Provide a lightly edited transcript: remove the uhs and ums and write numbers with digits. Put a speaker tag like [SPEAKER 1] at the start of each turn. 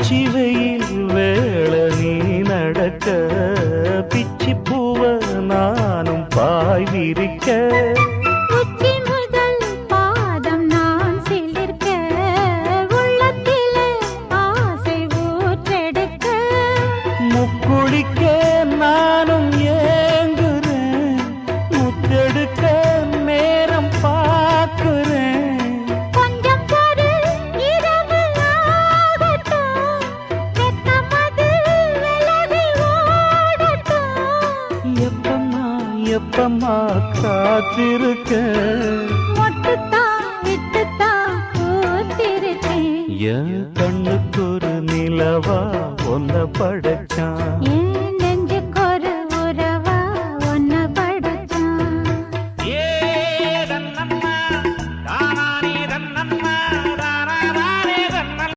[SPEAKER 1] உச்சி வெயில் வேளை நீ நடக்க பிச்சி பூவ நானும் பாய் விரிக்க
[SPEAKER 2] உச்சி முதல் பாதம் நான் சிலிர்க்க உள்ளத்திலே ஆசை ஊற்றெடுக்க
[SPEAKER 1] முக்குளிக்க நானும் ஏங்குறேன் முத்தெடுக்க நேரம் பார்க்கிறேன்
[SPEAKER 2] கொஞ்சம் பொறு இரவு ஆகட்டும் வெட்கமது விலகி ஓடட்டும்
[SPEAKER 1] எப்பம்மா எப்பம்மா காத்திருக்க
[SPEAKER 2] மொட்டுத்தான் விட்டுத்தான் பூத்திருக்கேன்
[SPEAKER 1] என் கண்ணுக்கு ஒரு நிலவா ஒன்ன படைச்சான்
[SPEAKER 2] ஏன்